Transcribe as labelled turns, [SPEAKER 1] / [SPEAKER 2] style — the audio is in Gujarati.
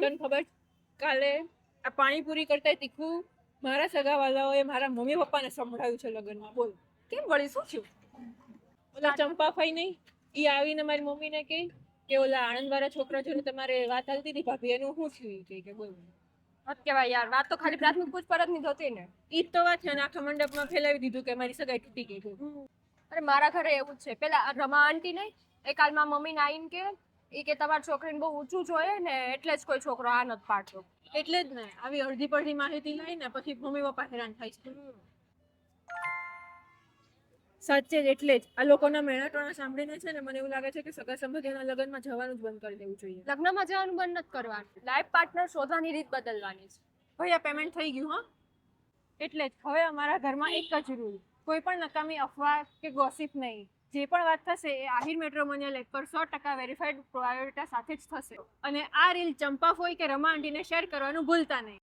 [SPEAKER 1] તને ખબર કાલે આ પાણીપુરી કરતા તીખું મારા સગાવાલાઓએ મારા મમ્મી પપ્પાને સંભળાવ્યું છે લગ્નમાં. બોલ
[SPEAKER 2] કેમ વળી શું થયું?
[SPEAKER 1] ઓલા ચંપાફાઈ નહીં ઈ આવીને મારી મમ્મીને કહે કે ઓલા આણંદ વાળા છોકરા જોડે તમારે વાત હાલતી હતી ભાભી એનું શું થયું ઈ કહે કે બોલ.
[SPEAKER 2] હત કેવાય યાર, વાત તો ખાલી પ્રાથમિક પૂછપરછ ની થતી ને.
[SPEAKER 1] ઈ જ તો વાત છે ને આખા મંડપમાં ફેલાવી દીધું કે મારી સગાઈ તૂટી ગઈ છે.
[SPEAKER 2] અરે મારા ઘરે એવું જ છે. પેલા રમા આંટી નહીં એ કાલ માં મમ્મી આવીને કે એ કે તમારી છોકરીને બહુ ઊંચું જોઈએ ને એટલે જ કોઈ છોકરો આ નથી પાડતો.
[SPEAKER 1] એટલે જ ને આવી અડધી પડધી માહિતી લઈને પછી મમ્મી પપ્પા હેરાન થાય છે. સાચે જ એટલે જ આ લોકોના મેણાટોણા સાંભળીને છે ને મને એવું લાગે છે કે સગા સંબંધીઓના લગ્નમાં જવાનું જ બંધ કરી દેવું જોઈએ.
[SPEAKER 2] લગ્નમાં જવાનું બંધ નથી કરવાનું, લાઈફ પાર્ટનર શોધવાની રીત બદલવાની છે.
[SPEAKER 1] ભાઈ આ પેમેન્ટ થઈ ગયું હા. એટલે જ હવે અમારા ઘરમાં એક જ રૂલ, કોઈ પણ નકામી અફવા કે ગોસિપ નહીં. જે પણ વાત થશે એ આહિર મેટ્રોમોનિયલ એપ પર 100% વેરીફાઈડ પ્રોવાઇડર સાથે જ થશે. અને આ રીલ ચંપા ફોઈ કે રમા આંટીને શેર કરવાનું ભૂલતા નહીં.